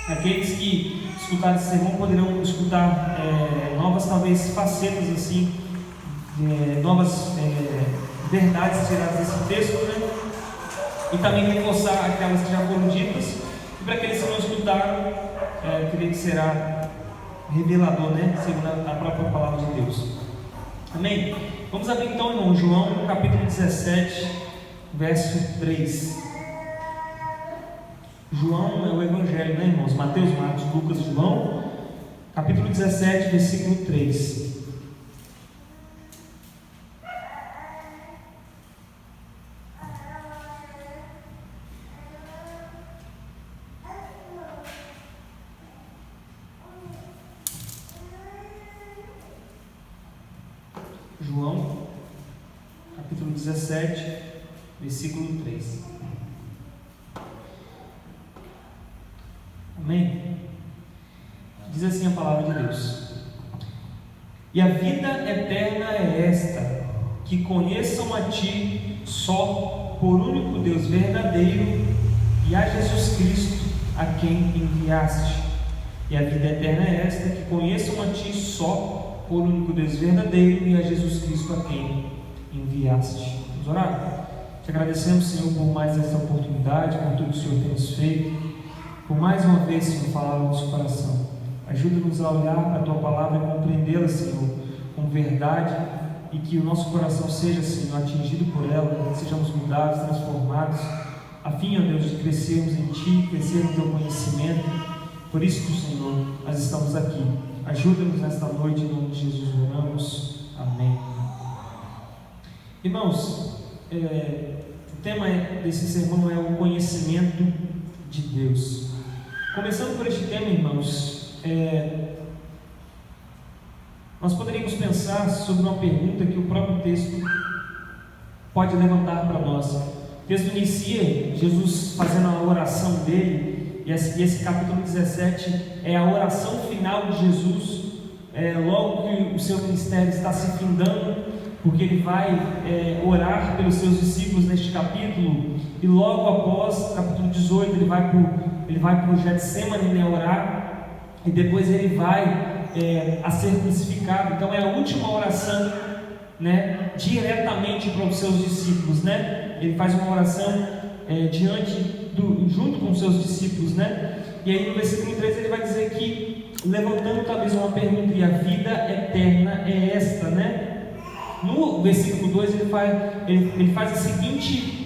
Aqueles que escutaram esse sermão poderão escutar novas, talvez, facetas assim, novas verdades tiradas desse texto, né? E também reforçar aquelas que já foram ditas. E para aqueles que não escutaram, creio que será revelador, né? Segundo a própria palavra de Deus. Amém? Vamos abrir então, irmão, João capítulo 17, verso 3. João é o Evangelho, né, irmãos? Mateus, Marcos, Lucas, João, capítulo 17, versículo 3. João, capítulo 17, versículo 3. Amém? Diz assim a palavra de Deus: e a vida eterna é esta, que conheçam a Ti só, por único Deus verdadeiro, e a Jesus Cristo, a quem enviaste. E a vida eterna é esta, que conheçam a Ti só, por único Deus verdadeiro, e a Jesus Cristo, a quem enviaste. Vamos orar? Te agradecemos, Senhor, por mais esta oportunidade, por tudo que o Senhor tem nos feito. Por mais uma vez, Senhor, falar no nosso coração. Ajuda-nos a olhar para a Tua palavra e compreendê-la, Senhor, com verdade, e que o nosso coração seja, Senhor, atingido por ela, que sejamos mudados, transformados, a fim, ó Deus, de crescermos em Ti, crescer no Teu conhecimento. Por isso, Senhor, nós estamos aqui. Ajuda-nos nesta noite, em nome de Jesus, oramos. Amém. Irmãos, o tema desse sermão é o conhecimento de Deus. Começando por este tema, irmãos, nós poderíamos pensar sobre uma pergunta que o próprio texto pode levantar para nós. O texto inicia Jesus fazendo a oração dele, e esse capítulo 17 é a oração final de Jesus, logo que o seu ministério está se findando, porque ele vai orar pelos seus discípulos neste capítulo, e logo após, capítulo 18, ele vai para o Getsemane, né, orar, e depois ele vai a ser crucificado. Então é a última oração, né, diretamente para os seus discípulos, né? Ele faz uma oração junto com os seus discípulos, né? E aí no versículo 3 ele vai dizer que, levantando talvez uma pergunta: e a vida eterna é esta, né? No versículo 2 ele faz a seguinte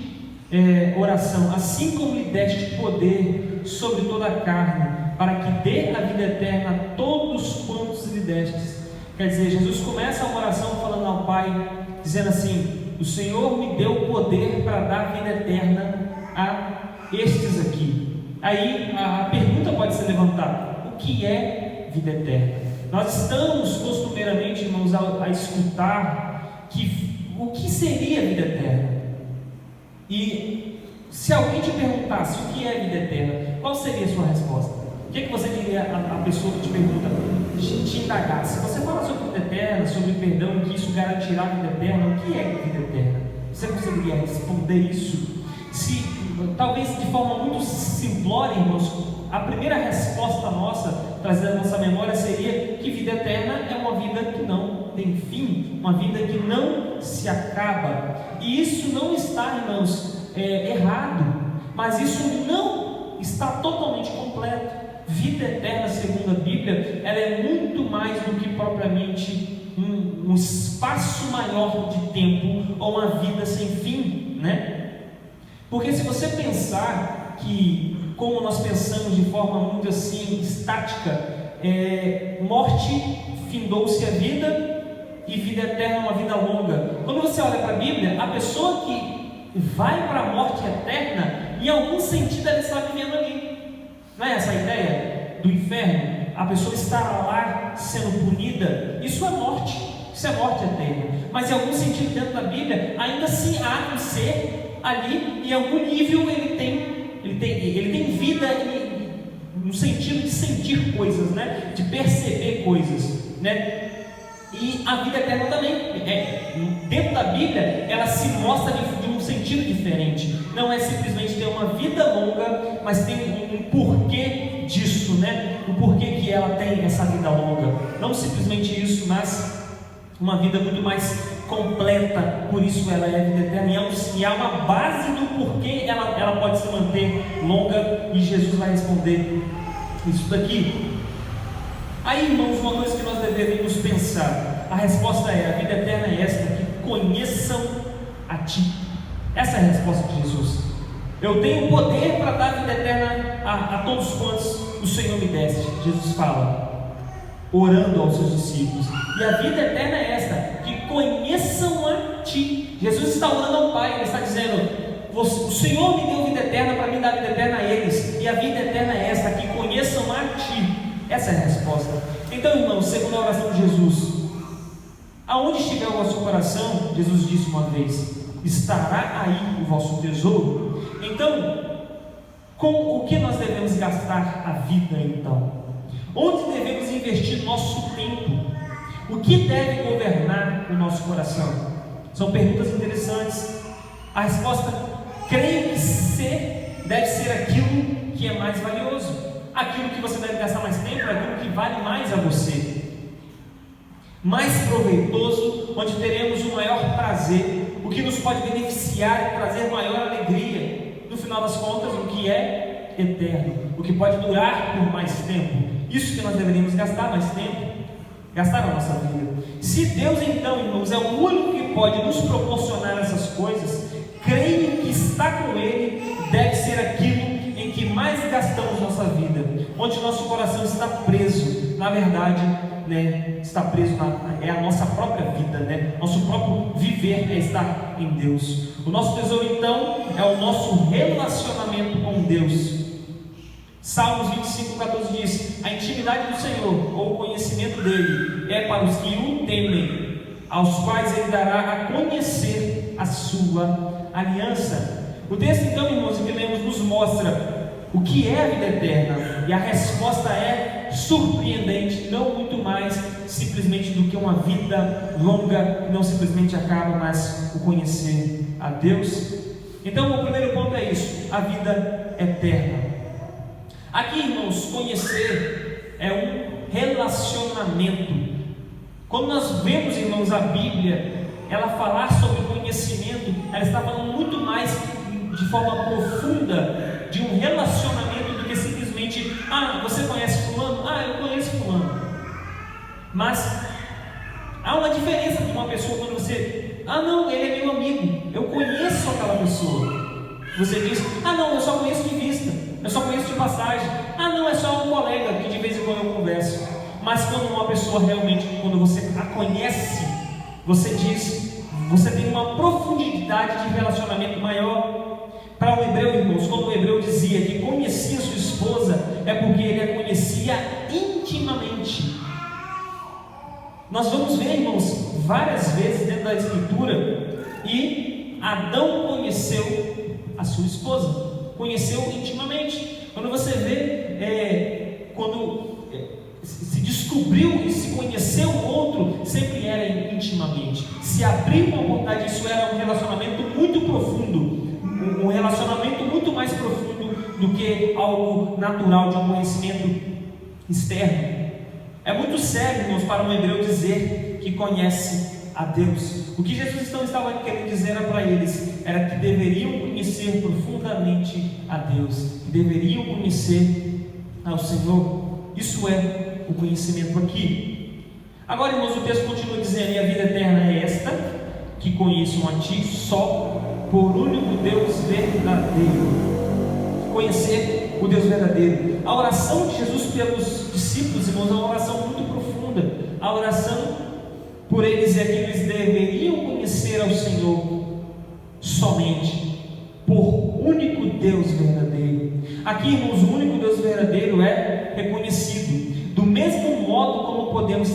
oração: assim como lhe deste poder sobre toda a carne, para que dê a vida eterna a todos quantos lhe destes. Quer dizer, Jesus começa a oração falando ao Pai, dizendo assim: o Senhor me deu o poder para dar vida eterna a estes aqui. Aí a pergunta pode ser levantada: o que é vida eterna? Nós estamos costumeiramente, irmãos, a escutar o que seria vida eterna. E se alguém te perguntasse o que é vida eterna, qual seria a sua resposta? O que você diria à pessoa que te pergunta, te indagar? Se você falar sobre vida eterna, sobre perdão, que isso garantirá a vida eterna, o que é vida eterna? Você conseguiria responder isso? Se, talvez de forma muito simplória, irmãos, a primeira resposta nossa, trazida à nossa memória, seria que vida eterna é uma vida que não tem fim, uma vida que não se acaba. E isso não está, irmãos, errado, mas isso não está totalmente completo. Vida eterna, segundo a Bíblia, ela é muito mais do que propriamente um espaço maior de tempo ou uma vida sem fim, né? Porque se você pensar que, como nós pensamos de forma muito assim estática, morte, findou-se a vida, e vida eterna é uma vida longa. Quando você olha para a Bíblia, a pessoa que vai para a morte eterna, em algum sentido ela está vivendo ali. Não é essa a ideia do inferno? A pessoa está lá sendo punida. Isso é morte, isso é morte eterna. Mas em algum sentido, dentro da Bíblia, ainda assim há um ser ali, em algum nível ele tem vida no sentido de sentir coisas, né? De perceber coisas, né? E a vida eterna também, dentro da Bíblia, ela se mostra de um sentido diferente. Não é simplesmente ter uma vida longa, mas tem um porquê disso, isso, né? O porquê que ela tem essa vida longa. Não simplesmente isso, mas uma vida muito mais completa, por isso ela é a vida eterna. E há uma base do porquê ela pode se manter longa, e Jesus vai responder isso daqui. Aí, irmãos, uma coisa que nós deveríamos pensar, a resposta é: a vida eterna é esta, que conheçam a Ti. Essa é a resposta de Jesus. Eu tenho poder para dar vida eterna a todos quantos o Senhor me deste. Jesus fala, orando aos seus discípulos. E a vida eterna é esta, que conheçam a Ti. Jesus está orando ao Pai, Ele está dizendo: o Senhor me deu vida eterna para me dar vida eterna a eles. E a vida eterna é esta, que conheçam a Ti. Essa é a resposta. Então, irmãos, segundo a oração de Jesus, aonde estiver o vosso coração, Jesus disse uma vez, estará aí o vosso tesouro. Então, com o que nós devemos gastar a vida então? Onde devemos investir nosso tempo? O que deve governar o nosso coração? São perguntas interessantes. A resposta, creio que deve ser aquilo que é mais valioso. Aquilo que você deve gastar mais tempo é aquilo que vale mais a você, mais proveitoso, onde teremos o maior prazer, o que nos pode beneficiar e trazer maior alegria. No final das contas, o que é eterno, o que pode durar por mais tempo. Isso que nós deveríamos gastar mais tempo, gastar a nossa vida. Se Deus então, irmãos, é o único que pode nos proporcionar essas coisas, creio que estar com Ele deve ser aquilo em que mais gastamos nossa vida, onde nosso coração está preso, na verdade, né, está preso é a nossa própria vida, né? Nosso próprio viver é estar em Deus. O nosso tesouro então é o nosso relacionamento com Deus. Salmos 25:14 diz: a intimidade do Senhor, ou o conhecimento dele, é para os que o temem, aos quais ele dará a conhecer a sua aliança. O texto então, irmãos, que lemos nos mostra o que é a vida eterna, e a resposta é surpreendente, não muito mais simplesmente do que uma vida longa, que não simplesmente acaba, mas o conhecer a Deus. Então o primeiro ponto é isso, a vida eterna. Aqui, irmãos, conhecer é um relacionamento. Quando nós vemos, irmãos, a Bíblia, ela falar sobre conhecimento, ela está falando muito mais de forma profunda de um relacionamento do que simplesmente: você conhece fulano? Eu conheço fulano. Mas há uma diferença de uma pessoa quando você: não, ele é meu amigo, eu conheço aquela pessoa. Você diz: não, eu só conheço de vista, eu só conheço de passagem. Não, é só um colega que de vez em quando eu converso. Mas quando uma pessoa realmente, quando você a conhece, você diz, você tem uma profundidade de relacionamento maior. Para o hebreu, irmãos, quando o hebreu dizia que conhecia sua esposa, é porque ele a conhecia intimamente. Nós vamos ver, irmãos, várias vezes dentro da Escritura, e Adão conheceu a sua esposa, conheceu intimamente. Quando você vê, quando se descobriu e se conheceu o outro, sempre era intimamente. Se abriu uma oportunidade, isso era um relacionamento muito profundo. Um relacionamento muito mais profundo do que algo natural de um conhecimento externo. É muito sério, irmãos, para um hebreu dizer que conhece a Deus. O que Jesus então estava querendo dizer era para eles, era que deveriam conhecer profundamente a Deus, que deveriam conhecer ao Senhor. Isso é o conhecimento aqui. Agora, irmãos, o texto continua dizendo: e a vida eterna é esta, que conheçam a Ti só, por único Deus verdadeiro. Conhecer o Deus verdadeiro. A oração de Jesus pelos discípulos, irmãos, é uma oração muito profunda. A oração por eles é que eles deveriam conhecer ao Senhor somente por único Deus verdadeiro. Aqui, irmãos, o único Deus verdadeiro é reconhecido, do mesmo modo como podemos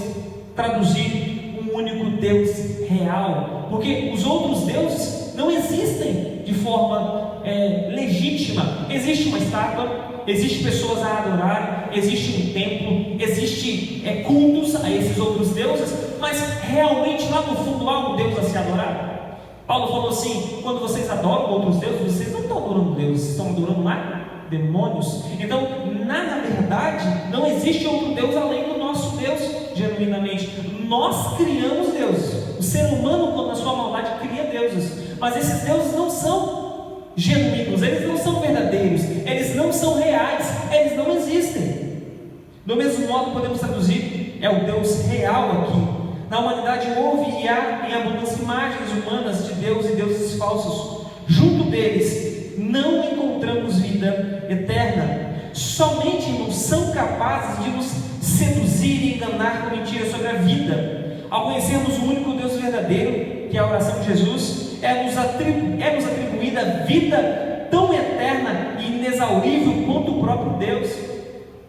traduzir um único Deus real, porque os outros deuses não existem de forma legítima. Existe uma estátua, existem pessoas a adorarem, existe um templo, existe cultos a esses outros deuses, mas realmente lá no fundo há um Deus a se adorar. Paulo falou assim: quando vocês adoram outros deuses, vocês não estão adorando Deus, vocês estão adorando demônios. Então, na verdade, não existe outro Deus além do nosso Deus, genuinamente. Nós criamos deuses. O ser humano, na sua maldade, cria deuses. Mas esses deuses não são genuínos, eles não são verdadeiros, eles não são reais, eles não existem. Do mesmo modo, podemos traduzir, é o Deus real aqui. Na humanidade houve e há em abundância imagens humanas de Deus e deuses falsos. Junto deles não encontramos vida eterna. Somente, irmãos, são capazes de nos seduzir e enganar com mentiras sobre a vida. Ao conhecermos o único Deus verdadeiro, que é a oração de Jesus, é-nos atribuída vida tão eterna e inexaurível quanto o próprio Deus.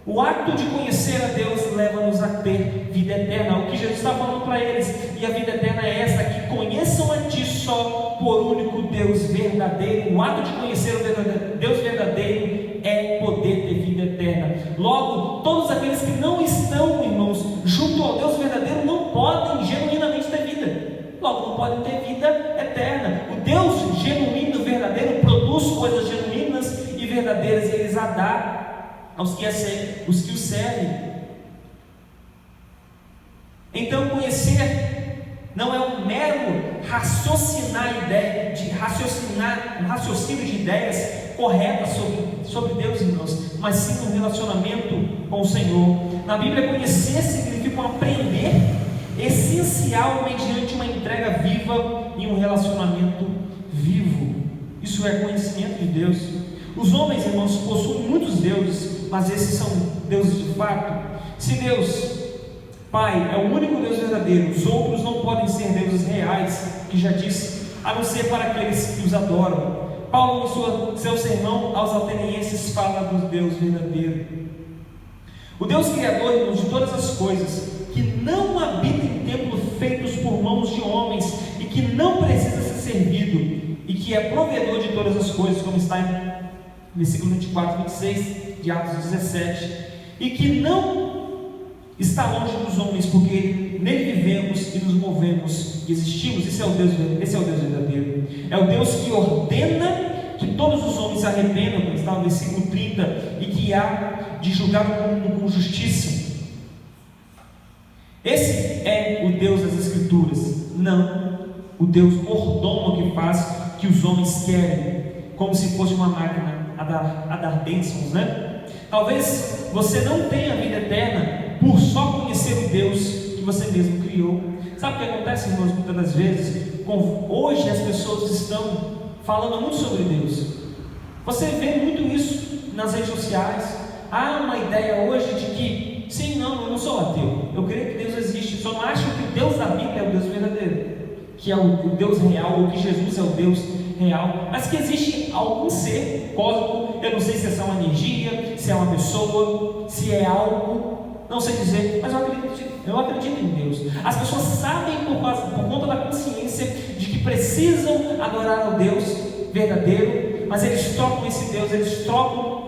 O ato de conhecer a Deus leva-nos a ter vida eterna. O que Jesus está falando para eles, e a vida eterna é esta: que conheçam a Ti só, por único Deus verdadeiro. O ato de conhecer o Deus verdadeiro é poder ter vida eterna. Logo, todos aqueles que não estão, irmãos, junto ao Deus verdadeiro, não podem genuinamente ter vida. Logo, não podem ter vida eterna. O Deus genuíno, verdadeiro, produz coisas genuínas e verdadeiras, e eles a dá aos que o servem. Então, conhecer não é um mero um raciocínio de ideias corretas sobre Deus, irmãos, mas sim um relacionamento com o Senhor. Na Bíblia, conhecer significa um aprender essencial mediante uma entrega viva e um relacionamento vivo. Isso é conhecimento de Deus. Os homens, irmãos, possuem muitos deuses, mas esses são deuses de fato. Se Deus Pai é o único Deus verdadeiro, os outros não podem ser deuses reais, que já disse, a não ser para aqueles que os adoram. Paulo, em seu sermão aos atenienses, fala do Deus verdadeiro. O Deus Criador, irmãos, de todas as coisas, que não habita em templos feitos por mãos de homens, e que não precisa ser servido, e que é provedor de todas as coisas, como está em versículo 24 e 26 de Atos 17, e que não está longe dos homens, porque nele vivemos e nos movemos e existimos. Esse é o Deus verdadeiro. É o Deus que ordena que todos os homens se arrependam, como está no versículo 30, e que há de julgar o mundo com justiça. Esse é o Deus das Escrituras, não o Deus mordomo que faz o que os homens querem, como se fosse uma máquina a dar bênçãos, né? Talvez você não tenha vida eterna por só conhecer o Deus que você mesmo criou. Sabe o que acontece, irmãos, muitas das vezes? Hoje as pessoas estão falando muito sobre Deus. Você vê muito isso nas redes sociais. Há uma ideia hoje de que, sim, não, eu não sou ateu, eu creio que Deus existe, só não acho que o Deus da Bíblia é o Deus verdadeiro, que é o Deus real, ou que Jesus é o Deus real, mas que existe algum ser cósmico. Eu não sei se é uma energia, se é uma pessoa, se é algo, não sei dizer, mas eu acredito em Deus. As pessoas sabem por conta da consciência de que precisam adorar o Deus verdadeiro, mas eles trocam esse Deus, eles trocam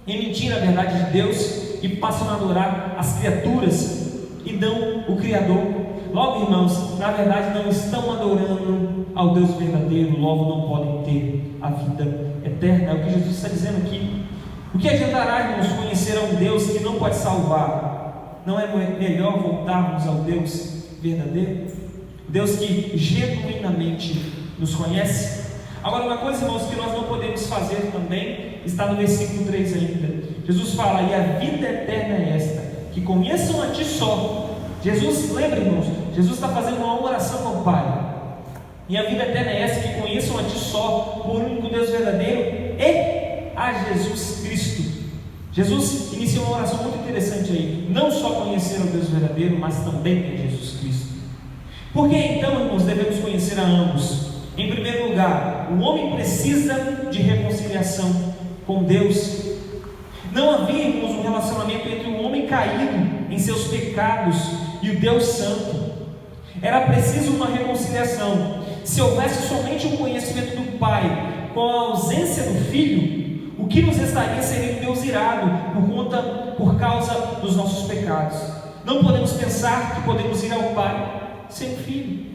em mentira a verdade de Deus e passam a adorar as criaturas e não o Criador. Logo, irmãos, na verdade não estão adorando ao Deus verdadeiro, logo não podem ter a vida eterna. É o que Jesus está dizendo aqui. O que adiantará, irmãos, conhecer a um Deus que não pode salvar? Não é melhor voltarmos ao Deus verdadeiro? Deus que genuinamente nos conhece? Agora, uma coisa, irmãos, que nós não podemos fazer também, está no versículo 3 ainda. Jesus fala: e a vida eterna é esta, que conheçam a Ti só. Jesus, lembra, irmãos, Jesus está fazendo uma oração ao Pai. E a vida eterna é essa, que conheçam a Ti só, por único Deus verdadeiro, e a Jesus Cristo. Jesus inicia uma oração muito interessante aí. Não só conhecer o Deus verdadeiro, mas também a Jesus Cristo. Por que então, irmãos, devemos conhecer a ambos? Em primeiro lugar, o homem precisa de reconciliação com Deus. Não havia, irmãos, um relacionamento entre o homem caído em seus pecados e o Deus Santo. Era preciso uma reconciliação. Se houvesse somente um conhecimento do Pai com a ausência do Filho, o que nos restaria seria um Deus irado por causa dos nossos pecados. Não podemos pensar que podemos ir ao Pai sem o Filho.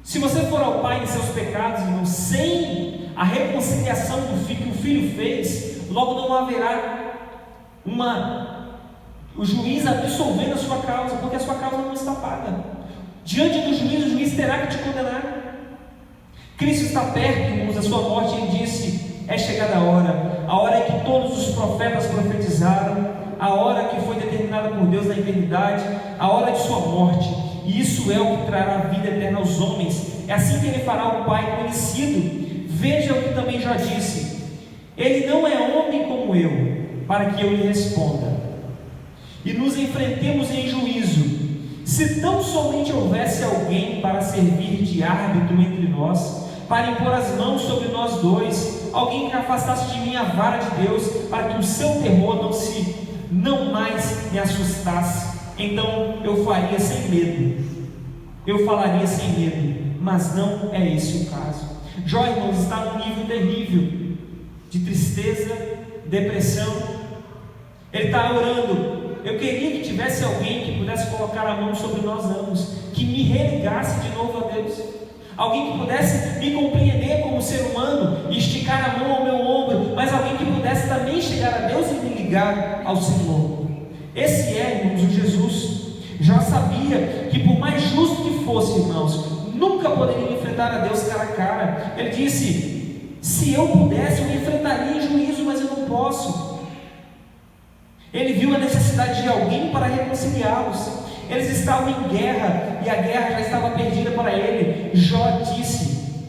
Se você for ao Pai em seus pecados, irmão, sem a reconciliação que o Filho fez, logo não haverá o juiz absolvendo a sua causa, porque a sua causa não está paga. Diante do juiz, o juiz terá que te condenar. Cristo está perto, irmãos, da sua morte. Ele disse: é chegada a hora em que todos os profetas profetizaram, a hora que foi determinada por Deus na eternidade, a hora de sua morte, e isso é o que trará a vida eterna aos homens. É assim que ele fará o Pai conhecido. Veja o que também já disse: ele não é homem como eu, para que eu lhe responda, e nos enfrentemos em juízo. Se tão somente houvesse alguém para servir de árbitro entre nós, para impor as mãos sobre nós dois, alguém que afastasse de mim a vara de Deus, para que o seu terror não mais me assustasse, então eu faria sem medo, eu falaria sem medo. Mas não é esse o caso. Jó, irmãos, está num nível terrível de tristeza, depressão. Ele está orando: eu queria que tivesse alguém que pudesse colocar a mão sobre nós ambos, que me religasse de novo a Deus, alguém que pudesse me compreender como ser humano e esticar a mão ao meu ombro, mas alguém que pudesse também chegar a Deus e me ligar ao Senhor. Esse é, irmãos, o Jesus. Já sabia que, por mais justo que fosse, irmãos, nunca poderia enfrentar a Deus cara a cara. Ele disse: se eu pudesse, eu me enfrentaria em juízo, mas eu não posso. Ele viu a necessidade de alguém para reconciliá-los. Eles estavam em guerra, e a guerra já estava perdida para ele. Jó disse: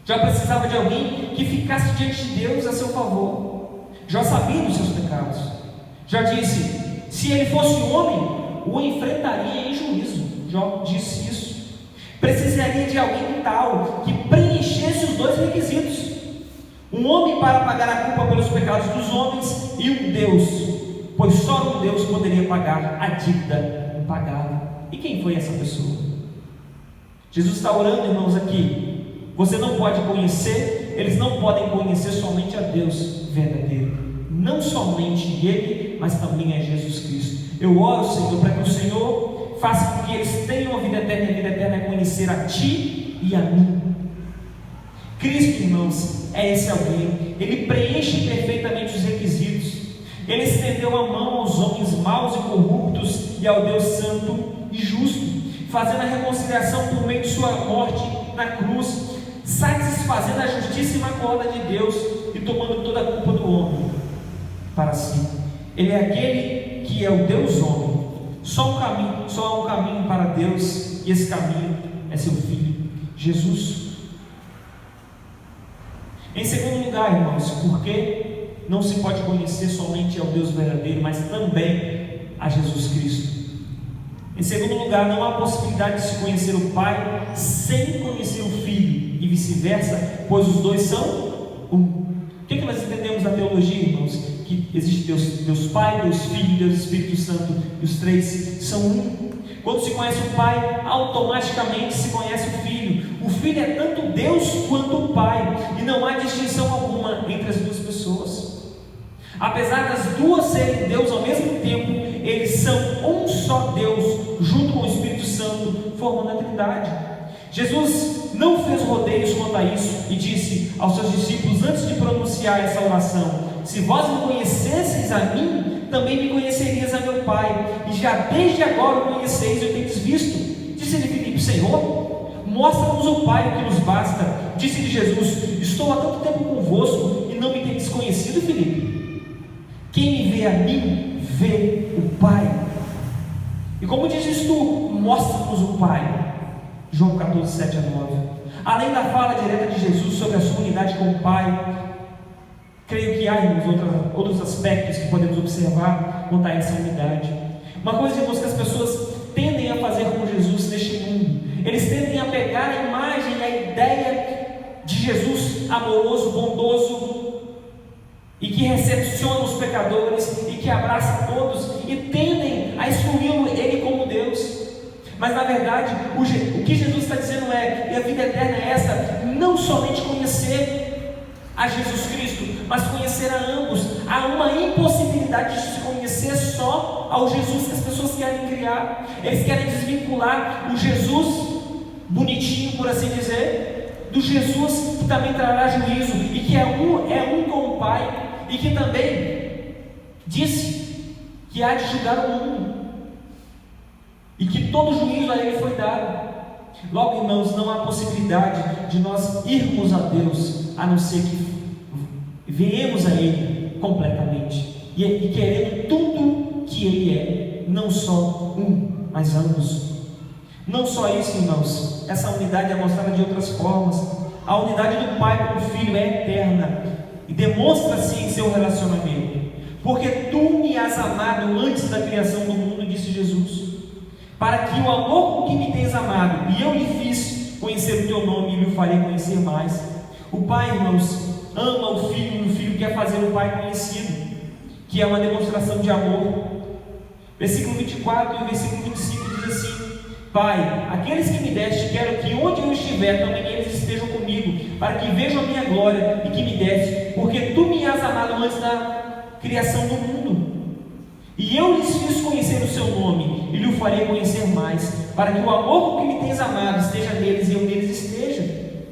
já precisava de alguém que ficasse diante de Deus a seu favor. Jó sabia dos seus pecados. Jó disse: se ele fosse homem, o enfrentaria em juízo. Jó disse isso. Precisaria de alguém tal que preenchesse os dois requisitos: um homem para pagar a culpa pelos pecados dos homens, e um Deus, pois só um Deus poderia pagar a dívida impagável. E quem foi essa pessoa? Jesus está orando, irmãos, aqui. Você não pode conhecer, eles não podem conhecer somente a Deus verdadeiro, não somente Ele, mas também a Jesus Cristo. Eu oro, Senhor, para que o Senhor faça com que eles tenham a vida eterna, e a vida eterna é conhecer a Ti e a mim. Cristo, irmãos, é esse alguém. Ele preenche perfeitamente os requisitos. Ele estendeu a mão aos homens maus e corruptos e ao Deus santo e justo, fazendo a reconciliação por meio de sua morte na cruz, satisfazendo a justíssima corda de Deus e tomando toda a culpa do homem para si. Ele é aquele que é o Deus homem. Só há um caminho para Deus, e esse caminho é seu Filho, Jesus. Em segundo lugar, irmãos, porque não se pode conhecer somente ao Deus verdadeiro, mas também a Jesus Cristo. Em segundo lugar, não há possibilidade de se conhecer o Pai sem conhecer o Filho, e vice-versa, pois os dois são um. O que nós entendemos na teologia, irmãos? Que existe Deus Pai, Deus Filho, Deus Espírito Santo, e os três são um. Quando se conhece o Pai, automaticamente se conhece o Filho. O Filho é tanto Deus quanto o Pai, e não há distinção alguma entre as duas pessoas. Apesar das duas serem Deus ao mesmo tempo, eles são um só Deus, junto com o Espírito Santo, formando a Trindade. Jesus não fez rodeios quanto a isso e disse aos seus discípulos, antes de pronunciar essa oração: se vós me conhecesseis a mim, também me conhecerias a meu Pai, e já desde agora o conheceis e o tendes visto. Disse-lhe Filipe: Senhor, mostra-nos o Pai, o que nos basta. Disse-lhe Jesus: estou há tanto tempo convosco e não me tendes conhecido, Filipe? Quem me vê a mim, vê o Pai. E como dizes tu, mostra-nos o Pai. João 14, 7 a 9. Além da fala direta de Jesus sobre a sua unidade com o Pai, creio que há, irmãos, outros aspectos que podemos observar quanto a essa unidade. Uma coisa, irmãos, que as pessoas tendem a fazer com Jesus neste mundo: eles tendem a pegar a imagem e a ideia de Jesus amoroso, bondoso, e que recepciona os pecadores e que abraça todos, e tendem a excluí-lo ele como Deus. Mas na verdade, o que Jesus está dizendo é, e a vida eterna é essa, não somente conhecer a Jesus Cristo, mas conhecer a ambos. Há uma impossibilidade de se conhecer só ao Jesus que as pessoas querem criar. Eles querem desvincular o Jesus bonitinho, por assim dizer, do Jesus que também trará juízo, e que é um com o Pai. e que também disse que há de julgar o mundo, e que todo juízo a Ele foi dado. Logo, irmãos, não há possibilidade de nós irmos a Deus, a não ser que venhamos a Ele completamente, e querendo tudo que Ele é, não só um, mas ambos. Não só isso, irmãos, essa unidade é mostrada de outras formas. A unidade do Pai com o Filho é eterna e demonstra-se em seu relacionamento. Porque tu me has amado antes da criação do mundo, disse Jesus, para que o amor com que me tens amado, e eu lhe fiz conhecer o teu nome, e lhe farei conhecer mais. O Pai, irmãos, ama o Filho, e o Filho quer fazer o Pai conhecido, que é uma demonstração de amor. Versículo 24 e versículo 25 diz assim: Pai, aqueles que me deste, quero que onde eu estiver, também eles estejam comigo, para que vejam a minha glória e que me deste, porque tu me has amado antes da criação do mundo. E eu lhes fiz conhecer o seu nome, e lhe o farei conhecer mais, para que o amor com que me tens amado esteja neles e eu neles esteja.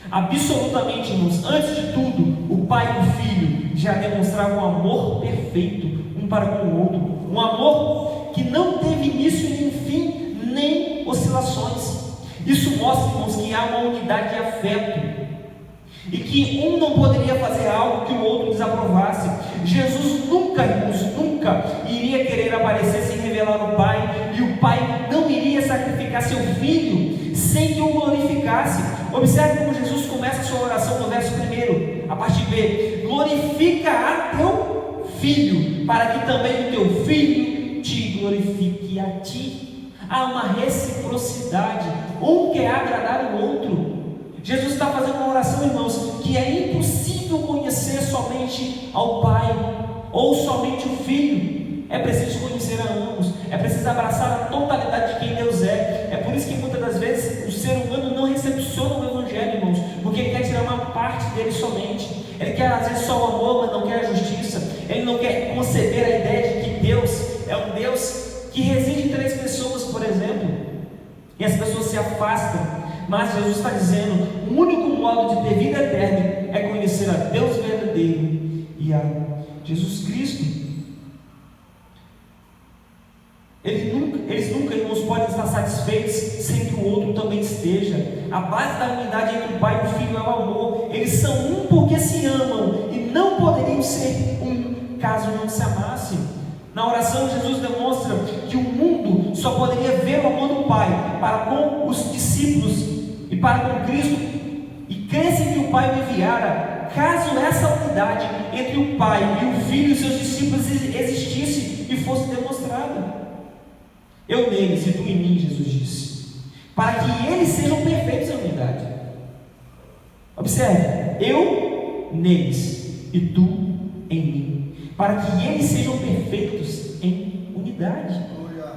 Absolutamente, irmãos, antes de tudo, o Pai e o Filho já demonstravam um amor perfeito, um para com o outro, um amor que não teve início nem fim, nem oscilações. Isso mostra, irmãos, que há uma unidade de afeto, e que um não poderia fazer algo que o outro desaprovasse. Jesus nunca, irmãos, nunca iria querer aparecer sem revelar o Pai, e o Pai não iria sacrificar seu Filho sem que o glorificasse. Observe como Jesus começa a sua oração no verso 1, a parte B: glorifica a teu Filho, para que também o teu Filho te glorifique a ti. Há uma reciprocidade, um quer agradar o outro. Jesus está fazendo uma oração, irmãos, que é impossível conhecer somente ao Pai ou somente o Filho. É preciso conhecer a ambos, é preciso abraçar a totalidade de quem Deus é. É por isso que muitas das vezes o ser humano não recepciona o Evangelho, irmãos, porque ele quer tirar uma parte dele somente. Ele quer às vezes só o amor, mas não quer a justiça. Ele não quer conceber a ideia de que Deus é um Deus que reside em 3 pessoas, por exemplo, e as pessoas se afastam. Mas Jesus está dizendo: o único modo de ter vida eterna é conhecer a Deus verdadeiro e a Jesus Cristo. Eles nunca, irmãos, podem estar satisfeitos sem que o outro também esteja. A base da unidade entre o Pai e o Filho é o amor. Eles são um porque se amam, e não poderiam ser um caso não se amassem. Na oração, Jesus demonstra que o mundo só poderia ver o amor do Pai para com os discípulos e para com Cristo, e crescem que o Pai o enviara, caso essa unidade entre o Pai e o Filho e seus discípulos existisse e fosse demonstrada. Eu neles e tu em mim, Jesus disse, para que eles sejam perfeitos em unidade. Observe: eu neles e tu em mim, para que eles sejam perfeitos em unidade.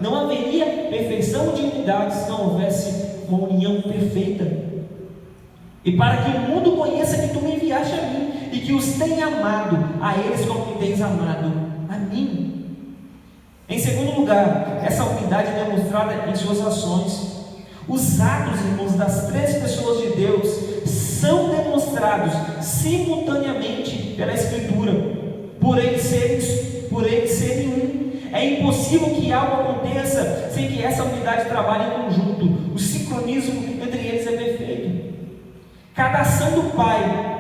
Não haveria perfeição de unidade se não houvesse uma união perfeita. E para que o mundo conheça que tu me enviaste a mim, e que os tenha amado a eles como me tens amado a mim. Em segundo lugar, essa unidade é demonstrada em suas ações. Os atos, irmãos, das 3 pessoas de Deus são demonstrados simultaneamente pela Escritura, por eles serem um. É impossível que algo aconteça sem que essa unidade trabalhe em conjunto. O sincronismo entre eles é perfeito. Cada ação do Pai,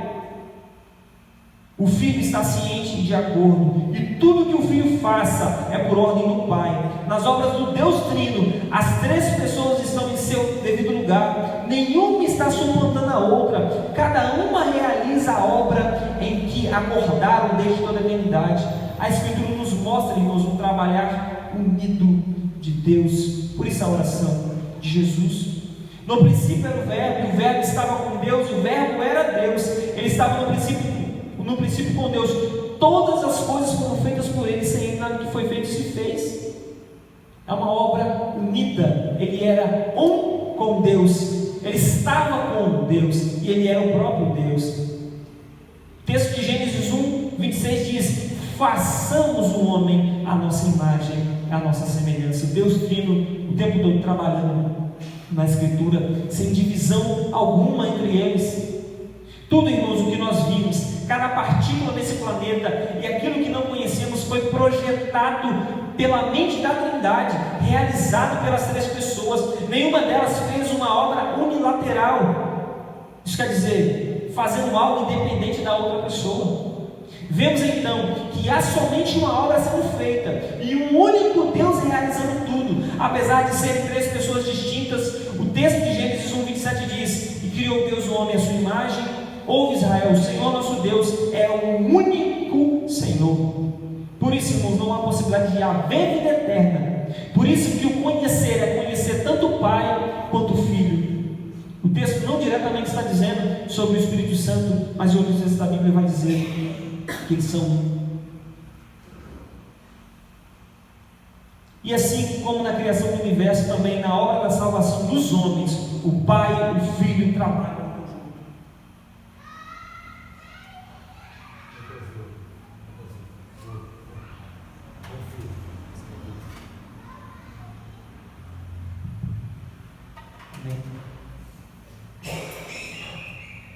o Filho está ciente e de acordo, e tudo que o Filho faça é por ordem do Pai. Nas obras do Deus Trino, as 3 pessoas estão em seu devido lugar, nenhuma está suplantando a outra, cada uma realiza a obra em que acordaram desde toda a eternidade. A Escritura nos mostra, irmãos, um trabalhar unido de Deus. Por isso a oração de Jesus: no princípio era o Verbo, e o Verbo estava com Deus, e o Verbo era Deus. Ele estava no princípio com Deus. Todas as coisas foram feitas por Ele, sem Ele nada que foi feito se fez. É uma obra unida. Ele era um com Deus, Ele estava com Deus, e Ele era o próprio Deus. O texto de Gênesis 1:26 diz: façamos o homem à nossa imagem, à nossa semelhança. Deus Trino, o tempo todo trabalhando na Escritura, sem divisão alguma entre eles. Tudo, irmãos, o que nós vimos cada partícula desse planeta e aquilo que não conhecemos foi projetado pela mente da Trindade, realizado pelas 3 pessoas. Nenhuma delas fez uma obra unilateral, isso quer dizer, fazendo algo independente da outra pessoa. Vemos então que há somente uma obra sendo feita e um único Deus realizando tudo, apesar de serem 3 pessoas distintas. O texto de Gênesis 1:27 diz: e criou Deus o homem à sua imagem. Ouve, Israel, o Senhor nosso Deus é o único Senhor. Por isso, irmãos, não há possibilidade de haver vida eterna. Por isso que o conhecer é conhecer tanto o Pai quanto o Filho. O texto não diretamente está dizendo sobre o Espírito Santo, mas em outros textos da Bíblia vai dizer que eles são um. E assim como na criação do universo, também na obra da salvação dos homens, o Pai e o Filho trabalham.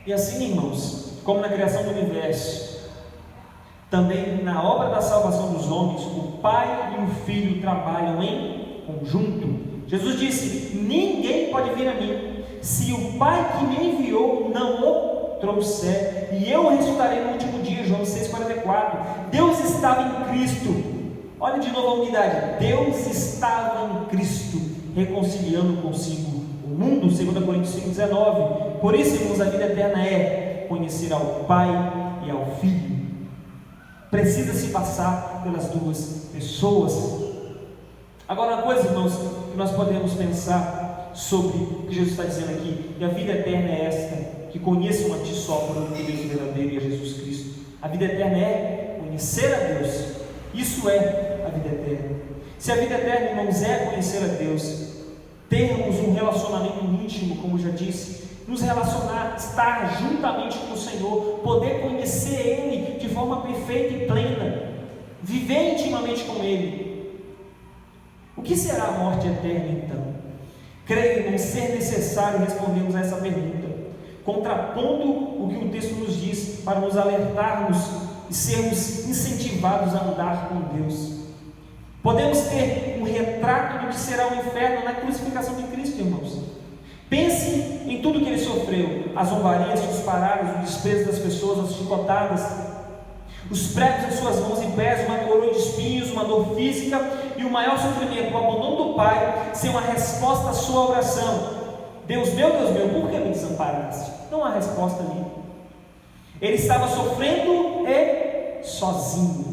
E assim, irmãos, como na criação do universo, também na obra da salvação dos homens, o Pai e o Filho trabalham em conjunto. Jesus disse: ninguém pode vir a mim, se o Pai que me enviou não o trouxer, e eu o ressuscitarei no último dia. João 6,44. Deus estava em Cristo. Olha de novo a unidade. Deus estava em Cristo, reconciliando consigo o mundo. 2 Coríntios 5,19. Por isso, irmãos, a vida eterna é conhecer ao Pai e ao Filho. Precisa-se passar pelas 2 pessoas. Agora, uma coisa, irmãos, que nós podemos pensar sobre o que Jesus está dizendo aqui: que a vida eterna é esta, que conheçam a Ti só, por único Deus verdadeiro, e a Jesus Cristo. A vida eterna é conhecer a Deus. Isso é a vida eterna. Se a vida eterna, irmãos, é conhecer a Deus, termos um relacionamento íntimo, como já disse, nos relacionar, estar juntamente com o Senhor, poder conhecer Ele de forma perfeita e plena, viver intimamente com Ele. O que será a morte eterna então? Creio não ser necessário respondermos a essa pergunta, contrapondo o que o texto nos diz, para nos alertarmos e sermos incentivados a andar com Deus. Podemos ter um retrato do que será o inferno na crucificação de Cristo, irmãos. Pense em tudo que Ele sofreu: as zombarias, os parados, o desprezo das pessoas, as chicotadas, os pregos em suas mãos e pés, uma coroa de espinhos, uma dor física e o maior sofrimento, o abandono do Pai, sem uma resposta à sua oração: Deus meu, por que me desamparaste? Não há resposta ali. Ele estava sofrendo e sozinho.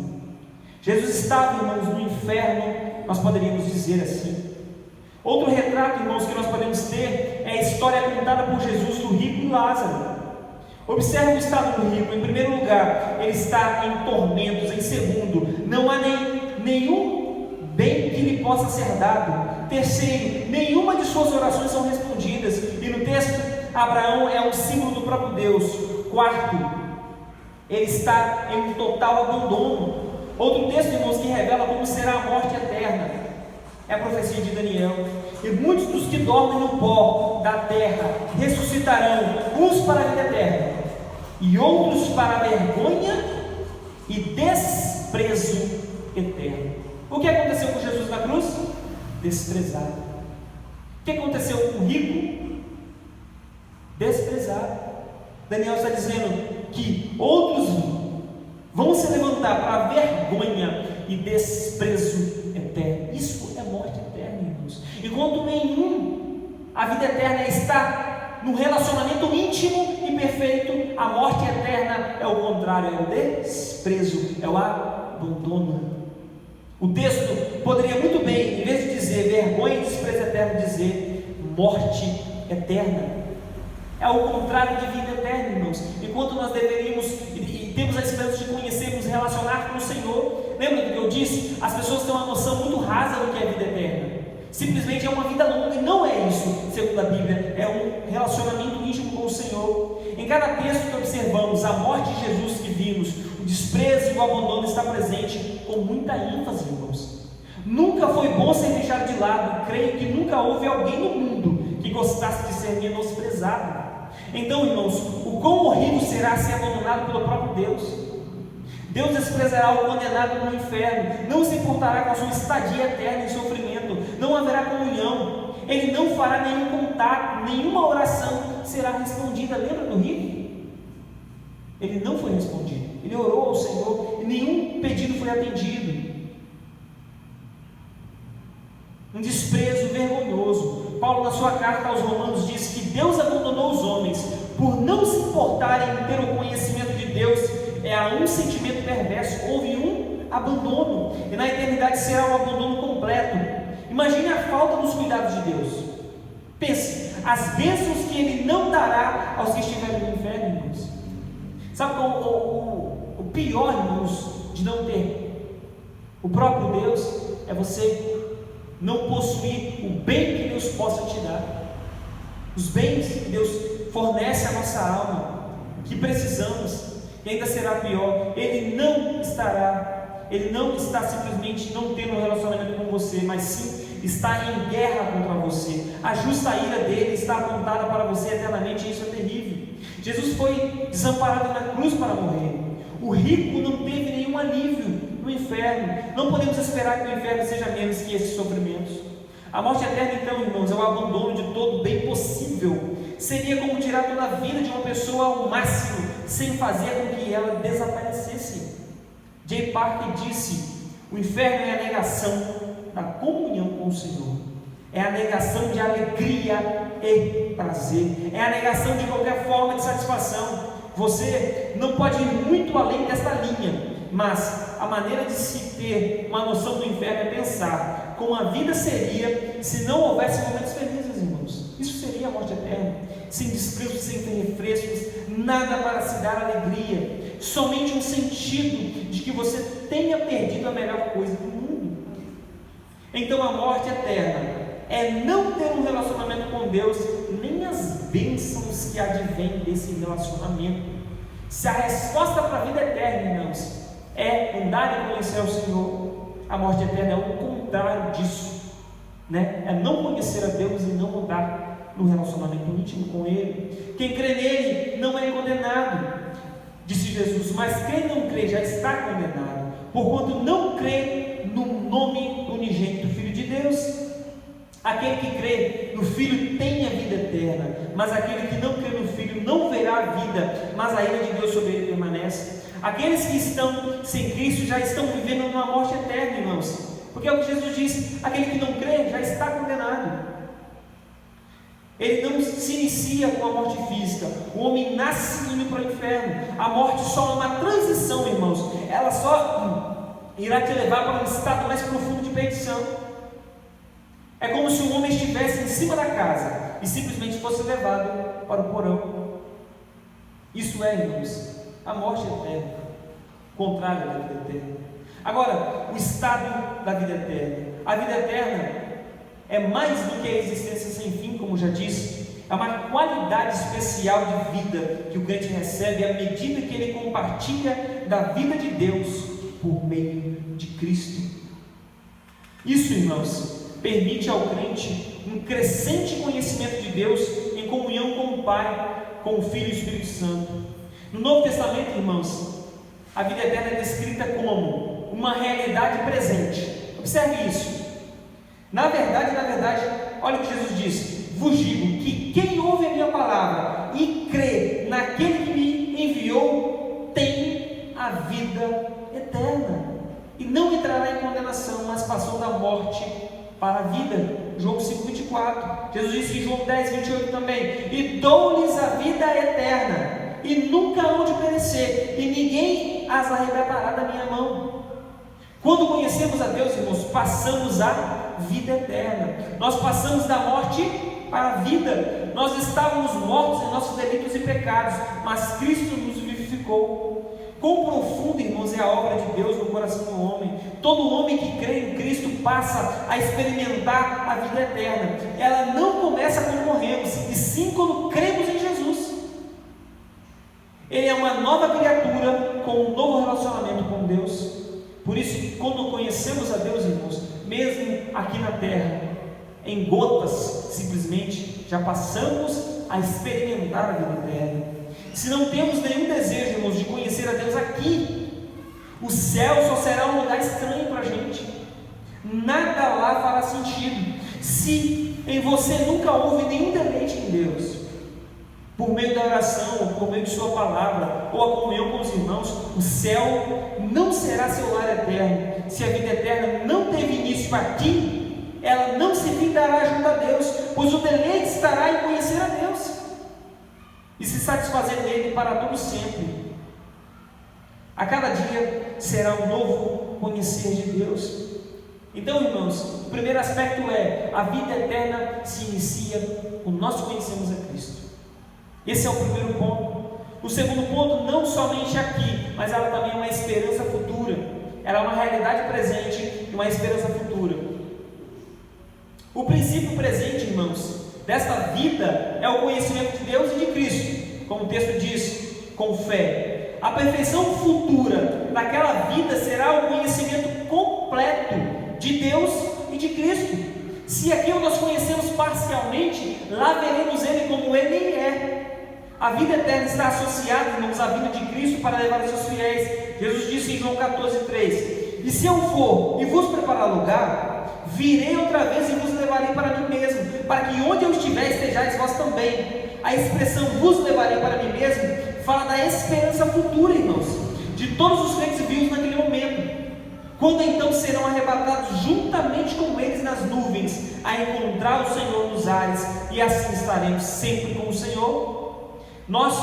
Jesus estava, irmãos, no inferno, nós poderíamos dizer assim. Outro retrato, irmãos, que nós podemos ter é a história contada por Jesus do rico e Lázaro. Observe o estado do rico. Em primeiro lugar, ele está em tormentos. Em segundo, não há nenhum bem que lhe possa ser dado. Terceiro, nenhuma de suas orações são respondidas. E no texto, Abraão é um símbolo do próprio Deus. Quarto, ele está em um total abandono. Outro texto, irmãos, que revela como será a morte eterna é a profecia de Daniel. E muitos dos que dormem no pó da terra ressuscitarão, uns para a vida eterna e outros para a vergonha e desprezo eterno. O que aconteceu com Jesus na cruz? Desprezado. O que aconteceu com o rico? Desprezado. Daniel está dizendo que outros vão se levantar para a vergonha e desprezo eterno. Isso é morte eterna, irmãos. Enquanto a vida eterna está no relacionamento íntimo e perfeito, a morte eterna é o contrário, é o desprezo, é o abandono. O texto poderia muito bem, em vez de dizer vergonha e desprezo eterno, dizer morte eterna. É o contrário de vida eterna, irmãos. Enquanto nós deveríamos e temos a esperança de conhecermos, relacionar com o Senhor. Lembra do que eu disse? As pessoas têm uma noção muito rasa do que é vida eterna. Simplesmente é uma vida longa, e não é isso, segundo a Bíblia. É um relacionamento íntimo com o Senhor. Em cada texto que observamos, a morte de Jesus que vimos, o desprezo e o abandono está presente com muita ênfase, irmãos. Nunca foi bom ser deixado de lado. Creio que nunca houve alguém no mundo que gostasse de ser menosprezado. Então, irmãos, o quão horrível será ser abandonado pelo próprio Deus. Deus desprezará o condenado no inferno, não se importará com a sua estadia eterna em sofrimento, não haverá comunhão, Ele não fará nenhum contato, nenhuma oração será respondida. Lembra do rico? Ele não foi respondido, ele orou ao Senhor e nenhum pedido foi atendido. Um desprezo vergonhoso. Paulo, na sua carta aos Romanos, diz que Deus abandonou os homens por não se importarem em ter o conhecimento de Deus. É um sentimento perverso, houve um abandono, e na eternidade será um abandono completo. Imagine a falta dos cuidados de Deus. Pense, as bênçãos que Ele não dará aos que estiverem no inferno, irmãos. Sabe qual o pior, irmãos, de não ter o próprio Deus? É você não possuir o bem que Deus possa te dar, os bens que Deus fornece à nossa alma, que precisamos. E ainda será pior, Ele não está simplesmente não tendo um relacionamento com você, mas sim está em guerra contra você. A justa ira dele está apontada para você eternamente, e isso é terrível. Jesus foi desamparado na cruz para morrer. O rico não teve nenhum alívio no inferno. Não podemos esperar que o inferno seja menos que esses sofrimentos. A morte eterna, então, irmãos, é o abandono de todo o bem possível. Seria como tirar toda a vida de uma pessoa ao máximo, sem fazer com que ela desaparecesse. Jay Parker disse: o inferno é a negação da comunhão com o Senhor, é a negação de alegria e prazer, é a negação de qualquer forma de satisfação. Você não pode ir muito além desta linha, mas a maneira de se ter uma noção do inferno é pensar como a vida seria se não houvesse momentos felizes, irmãos. Isso seria a morte eterna, sem descanso, sem refrescos, nada para se dar alegria, somente um sentido de que você tenha perdido a melhor coisa do mundo. Então a morte eterna é não ter um relacionamento com Deus, nem as bênçãos que advêm desse relacionamento. Se a resposta para a vida eterna, irmãos, é andar e conhecer o Senhor, a morte eterna é o contrário disso, né? É não conhecer a Deus e não andar no relacionamento íntimo com Ele. Quem crê nele não é condenado, disse Jesus, mas quem não crê já está condenado, porquanto não crê no nome unigênito do Filho de Deus. Aquele que crê no Filho tem a vida eterna, mas aquele que não crê no Filho não verá a vida, mas a ira de Deus sobre ele permanece. Aqueles que estão sem Cristo já estão vivendo uma morte eterna, irmãos, porque é o que Jesus disse: aquele que não crê já está condenado. Ele não se inicia com a morte física, o homem nasce indo para o inferno. A morte só é uma transição, irmãos, ela só irá te levar para um estado mais profundo de perdição. É como se o homem estivesse em cima da casa e simplesmente fosse levado para o porão. Isso é, irmãos, a morte eterna, contrária da vida eterna. Agora, o estado da vida eterna. A vida eterna é mais do que a existência sem fim, como já disse. É uma qualidade especial de vida que o crente recebe à medida que ele compartilha da vida de Deus por meio de Cristo. Isso, irmãos, permite ao crente um crescente conhecimento de Deus em comunhão com o Pai, com o Filho e o Espírito Santo. No Novo Testamento, irmãos, a vida eterna é descrita como uma realidade presente. Observe isso. Na verdade, olha o que Jesus disse: vos digo que quem ouve a minha palavra e crê naquele que me enviou tem a vida eterna e não entrará em condenação, mas passou da morte para a vida. João 5,24. Jesus disse em João 10,28 também: e dou-lhes a vida eterna, e nunca hão de perecer, e ninguém as arrebatará da minha mão. Quando conhecemos a Deus, irmãos, passamos a vida eterna. Nós passamos da morte para a vida. Nós estávamos mortos em nossos delitos e pecados, mas Cristo nos vivificou. Quão profundo, irmãos, é a obra de Deus no coração do homem. Todo homem que crê em Cristo passa a experimentar a vida eterna. Ela não começa quando morremos, e sim quando cremos em Jesus. Ele é uma nova criatura com um novo relacionamento com Deus. Por isso, quando conhecemos a Deus, irmãos, mesmo aqui na terra, em gotas, simplesmente, já passamos a experimentar a vida eterna. Se não temos nenhum desejo, irmãos, de conhecer a Deus aqui, o céu só será um lugar estranho para a gente. Nada lá fará sentido se em você nunca houve nenhum deleite em Deus. Por meio da oração, ou por meio de sua palavra, ou a comunhão com os irmãos, o céu não será seu lar eterno. Se a vida eterna não teve início aqui, ela não se findará junto a Deus, pois o deleite estará em conhecer a Deus e se satisfazer nele para todo sempre. A cada dia será um novo conhecer de Deus. Então, irmãos, o primeiro aspecto é: a vida eterna se inicia quando nós conhecemos a Cristo. Esse é o primeiro ponto. O segundo ponto, não somente aqui, mas ela também é uma esperança futura. Ela é uma realidade presente e uma esperança futura. O princípio presente, irmãos, desta vida é o conhecimento de Deus e de Cristo, como o texto diz, com fé. A perfeição futura daquela vida será o conhecimento completo de Deus e de Cristo. Se aqui nós conhecemos parcialmente, lá veremos Ele como Ele é. A vida eterna está associada, irmãos, à vida de Cristo para levar os seus fiéis. Jesus disse em João 14,3: e se eu for e vos preparar lugar, virei outra vez e vos levarei para mim mesmo, para que onde eu estiver estejais vós também. A expressão vos levarei para mim mesmo fala da esperança futura, irmãos, de todos os crentes vivos naquele momento, quando então serão arrebatados juntamente com eles nas nuvens, a encontrar o Senhor nos ares, e assim estaremos sempre com o Senhor. Nós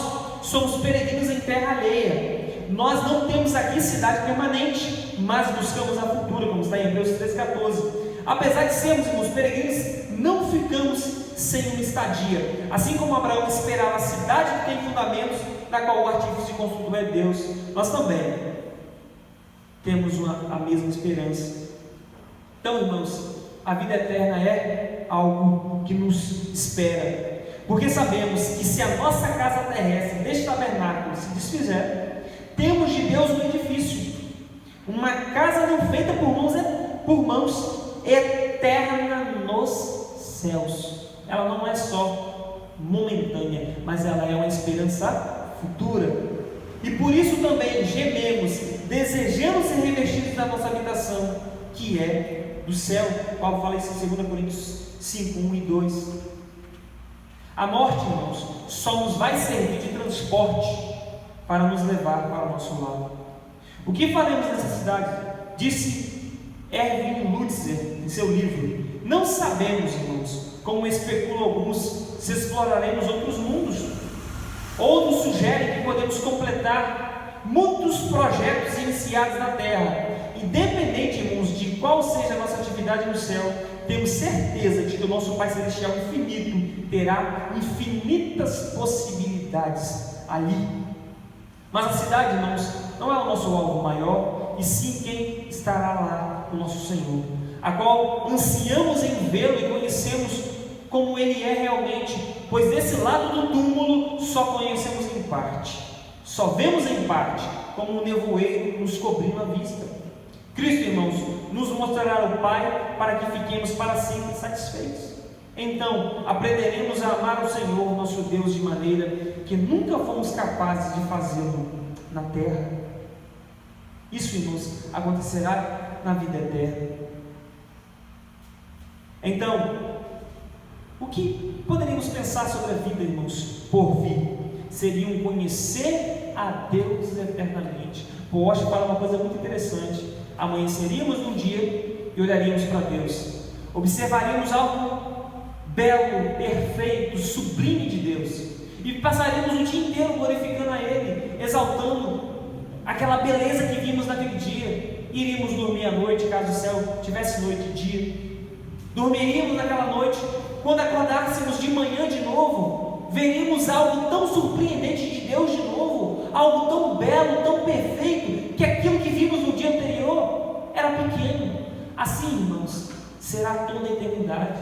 somos peregrinos em terra alheia. Nós não temos aqui cidade permanente, mas buscamos a futura, como está em Hebreus 3,14. Apesar de sermos, irmãos, peregrinos, não ficamos sem uma estadia. Assim como Abraão esperava a cidade que tem fundamentos, na qual o artífice e construtor é Deus, nós também temos a mesma esperança. Então, irmãos, a vida eterna é algo que nos espera. Porque sabemos que se a nossa casa terrestre deste tabernáculo se desfizer, temos de Deus um edifício, uma casa não feita por mãos, eterna nos céus. Ela não é só momentânea, mas ela é uma esperança futura. E por isso também gememos, desejamos ser revestidos da nossa habitação, que é do céu. Paulo fala isso em 2 Coríntios 5, 1 e 2. A morte, irmãos, só nos vai servir de transporte para nos levar para o nosso lado. O que faremos nessa cidade? Disse Erwin Lutzer em seu livro: não sabemos, irmãos, como especulam alguns, se exploraremos outros mundos. Outros sugerem que podemos completar muitos projetos iniciados na terra. Independente, irmãos, de qual seja a nossa atividade no céu, temos certeza de que o nosso Pai Celestial infinito terá infinitas possibilidades ali. Mas a cidade, irmãos, não é o nosso alvo maior, e sim quem estará lá, o nosso Senhor, a qual ansiamos em vê-lo e conhecemos como Ele é realmente, pois desse lado do túmulo só conhecemos em parte, só vemos em parte, como um nevoeiro nos cobrindo a vista. Cristo, irmãos, nos mostrará o Pai para que fiquemos para sempre satisfeitos. Então aprenderemos a amar o Senhor nosso Deus de maneira que nunca fomos capazes de fazê-lo na terra. Isso, irmãos, acontecerá na vida eterna. Então, o que poderíamos pensar sobre a vida, irmãos, por vir? Seria um conhecer a Deus eternamente. O Osho fala uma coisa muito interessante: amanheceríamos num dia e olharíamos para Deus, observaríamos algo belo, perfeito, sublime de Deus, e passaríamos o dia inteiro glorificando a Ele, exaltando aquela beleza que vimos naquele dia. Iríamos dormir à noite, caso o céu tivesse noite e dia, dormiríamos naquela noite. Quando acordássemos de manhã de novo, veríamos algo tão surpreendente de Deus de novo, algo tão belo, tão perfeito, que aquilo que vimos no dia anterior era pequeno. Assim, irmãos, será toda a eternidade.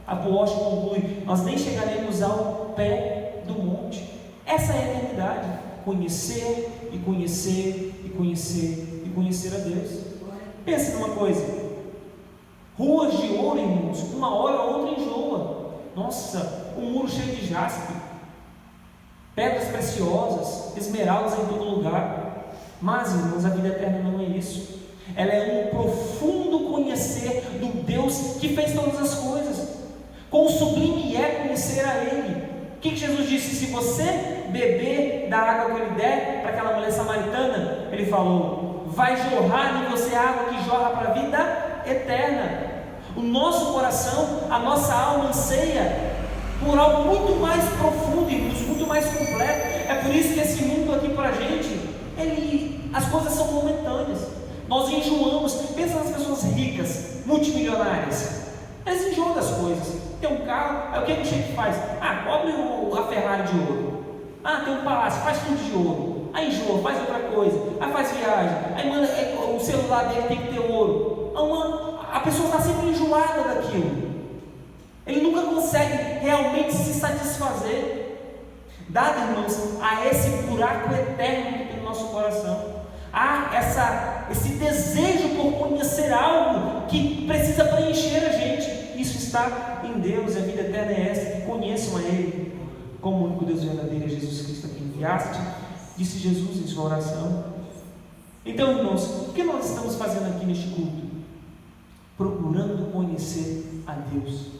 A Bosch conclui: nós nem chegaremos ao pé do monte. Essa é a eternidade: conhecer e conhecer e conhecer e conhecer a Deus. Pense numa coisa: ruas de ouro, irmãos, uma hora ou outra enjoa. Nossa, um muro cheio de jaspe, pedras preciosas, esmeraldas em todo lugar. Mas, irmãos, a vida eterna não é isso. Ela é um profundo conhecer do Deus que fez todas as coisas. Quão sublime é conhecer a Ele. O que Jesus disse? Se você beber da água que Ele der para aquela mulher samaritana, Ele falou: vai jorrar em você água que jorra para a vida eterna. O nosso coração, a nossa alma anseia por algo muito mais profundo, irmãos, muito mais completo. É por isso que esse mundo aqui para a gente, as coisas são momentâneas. Nós enjoamos. Pensa nas pessoas ricas, multimilionárias. Eles enjoam das coisas. Tem um carro, aí o que a gente faz? Cobre a Ferrari de ouro. Tem um palácio, faz tudo de ouro. Aí enjoa, faz outra coisa. Aí faz viagem. Aí manda, o celular dele tem que ter ouro. A pessoa está sempre enjoada daquilo. Ele nunca consegue realmente se satisfazer. Dado, irmãos, a esse buraco eterno que tem no nosso coração, há esse desejo por conhecer algo que precisa preencher a gente. Isso está em Deus, e a vida eterna é essa, que conheçam a Ele como o único Deus verdadeiro, é Jesus Cristo a quem enviaste, disse Jesus em sua oração. Então, irmãos, o que nós estamos fazendo aqui neste culto? Procurando conhecer a Deus.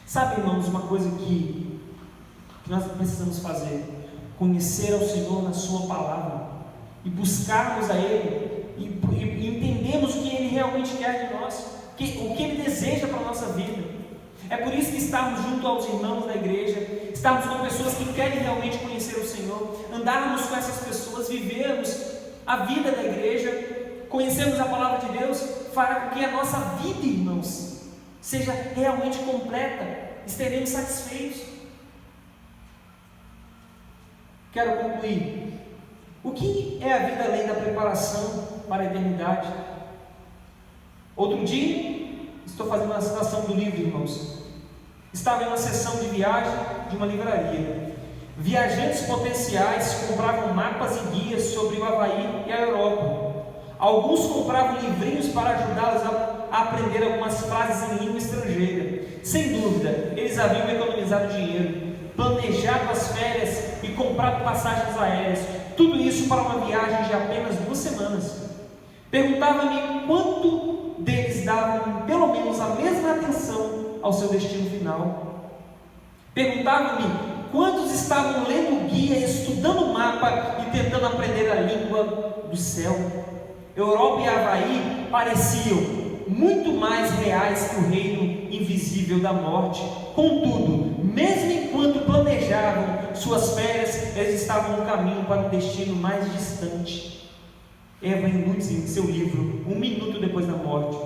Sabe, irmãos, uma coisa que nós precisamos fazer: conhecer ao Senhor na sua palavra, e buscarmos a Ele, e entendermos o que Ele realmente quer de nós, o que Ele deseja para a nossa vida. É por isso que estarmos junto aos irmãos da igreja, estarmos com pessoas que querem realmente conhecer o Senhor, andarmos com essas pessoas, vivermos a vida da igreja, conhecermos a palavra de Deus, fará com que a nossa vida, irmãos, seja realmente completa, estaremos satisfeitos. Quero concluir. O que é a vida além da preparação para a eternidade? Outro dia, estou fazendo uma citação do livro, irmãos. Estava em uma sessão de viagem de uma livraria. Viajantes potenciais compravam mapas e guias sobre o Havaí e a Europa. Alguns compravam livrinhos para ajudá-los a aprender algumas frases em língua estrangeira. Sem dúvida, eles haviam economizado dinheiro, planejado as férias e comprado passagens aéreas. Tudo isso para uma viagem de apenas 2 semanas. Perguntava-me quanto deles davam pelo menos a mesma atenção ao seu destino final. Perguntava-me quantos estavam lendo o guia, estudando o mapa e tentando aprender a língua do céu. Europa e Havaí pareciam muito mais reais que o reino invisível da morte. Contudo, mesmo enquanto planejavam suas férias, eles estavam no caminho para um destino mais distante. Evan Lutz, em seu livro 1 Minuto Depois da Morte.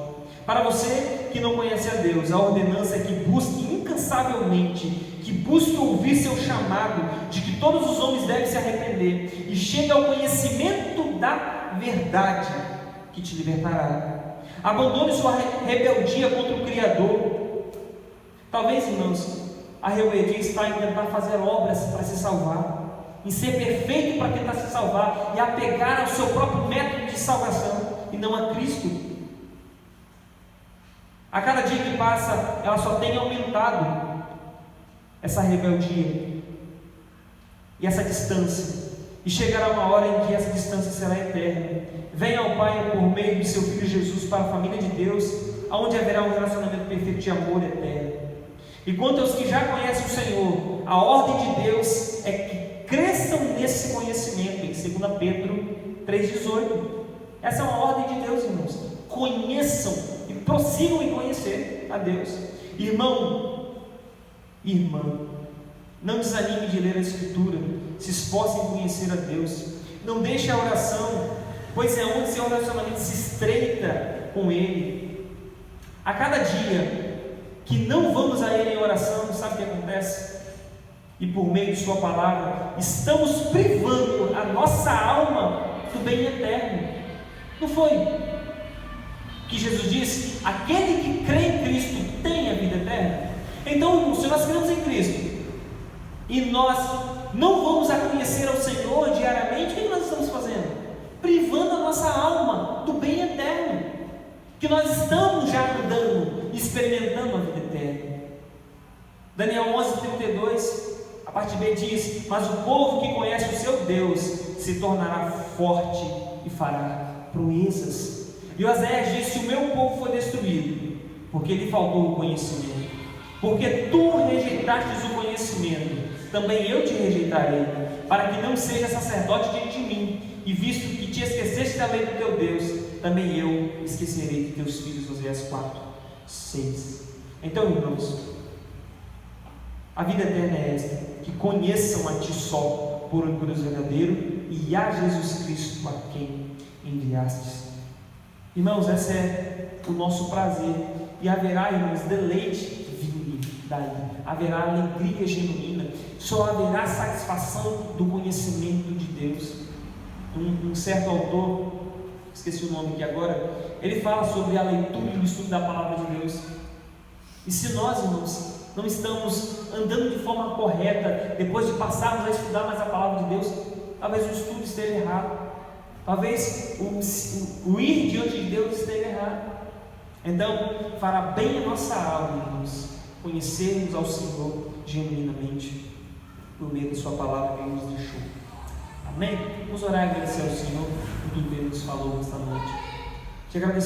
Para você que não conhece a Deus, a ordenança é que busque incansavelmente, que busque ouvir seu chamado, de que todos os homens devem se arrepender, e chegue ao conhecimento da verdade, que te libertará. Abandone sua rebeldia contra o Criador. Talvez, irmãos, a rebeldia está em tentar fazer obras para se salvar, em ser perfeito para tentar se salvar, e apegar ao seu próprio método de salvação, e não a Cristo. A cada dia que passa, ela só tem aumentado essa rebeldia e essa distância, e chegará uma hora em que essa distância será eterna. Venha ao Pai por meio de seu Filho Jesus para a família de Deus, onde haverá um relacionamento perfeito de amor eterno. E quanto aos que já conhecem o Senhor, a ordem de Deus é que cresçam nesse conhecimento, em 2 Pedro 3,18. Essa é uma ordem de Deus, irmãos. Conheçam e prossigam em conhecer a Deus. Irmão, irmã, não desanime de ler a Escritura, se esforce em conhecer a Deus. Não deixe a oração, pois é onde seu relacionamento se estreita com Ele. A cada dia que não vamos a Ele em oração, sabe o que acontece? E por meio de Sua palavra, estamos privando a nossa alma do bem eterno. Não foi que Jesus disse: aquele que crê em Cristo tem a vida eterna? Então, se nós cremos em Cristo e nós não vamos a conhecer ao Senhor diariamente, o que nós estamos fazendo? Privando a nossa alma do bem eterno, que nós estamos já andando, experimentando a vida eterna. Daniel 11:32, parte B diz: mas o povo que conhece o seu Deus se tornará forte e fará proezas. E Oséias disse: o meu povo foi destruído, porque lhe faltou o conhecimento. Porque tu rejeitastes o conhecimento, também eu te rejeitarei, para que não seja sacerdote diante de mim. E visto que te esqueceste da lei do teu Deus, também eu esquecerei de teus filhos. Oséias 4:6. Então, irmãos, a vida eterna é esta: que conheçam a ti só, por um Deus verdadeiro, e a Jesus Cristo, a quem enviastes. Irmãos, esse é o nosso prazer, e haverá, irmãos, deleite vindo daí, haverá alegria genuína, só haverá satisfação do conhecimento de Deus. Um certo autor, esqueci o nome aqui agora, ele fala sobre a leitura e o estudo da palavra de Deus. E se nós, irmãos, não estamos andando de forma correta, depois de passarmos a estudar mais a palavra de Deus, talvez o estudo esteja errado, talvez o ir diante de Deus esteja errado. Então, fará bem a nossa alma, irmãos, conhecermos ao Senhor genuinamente, por meio da sua palavra que Ele nos deixou. Amém? Vamos orar e agradecer ao Senhor por tudo que Ele nos falou nesta noite. Te agradecer.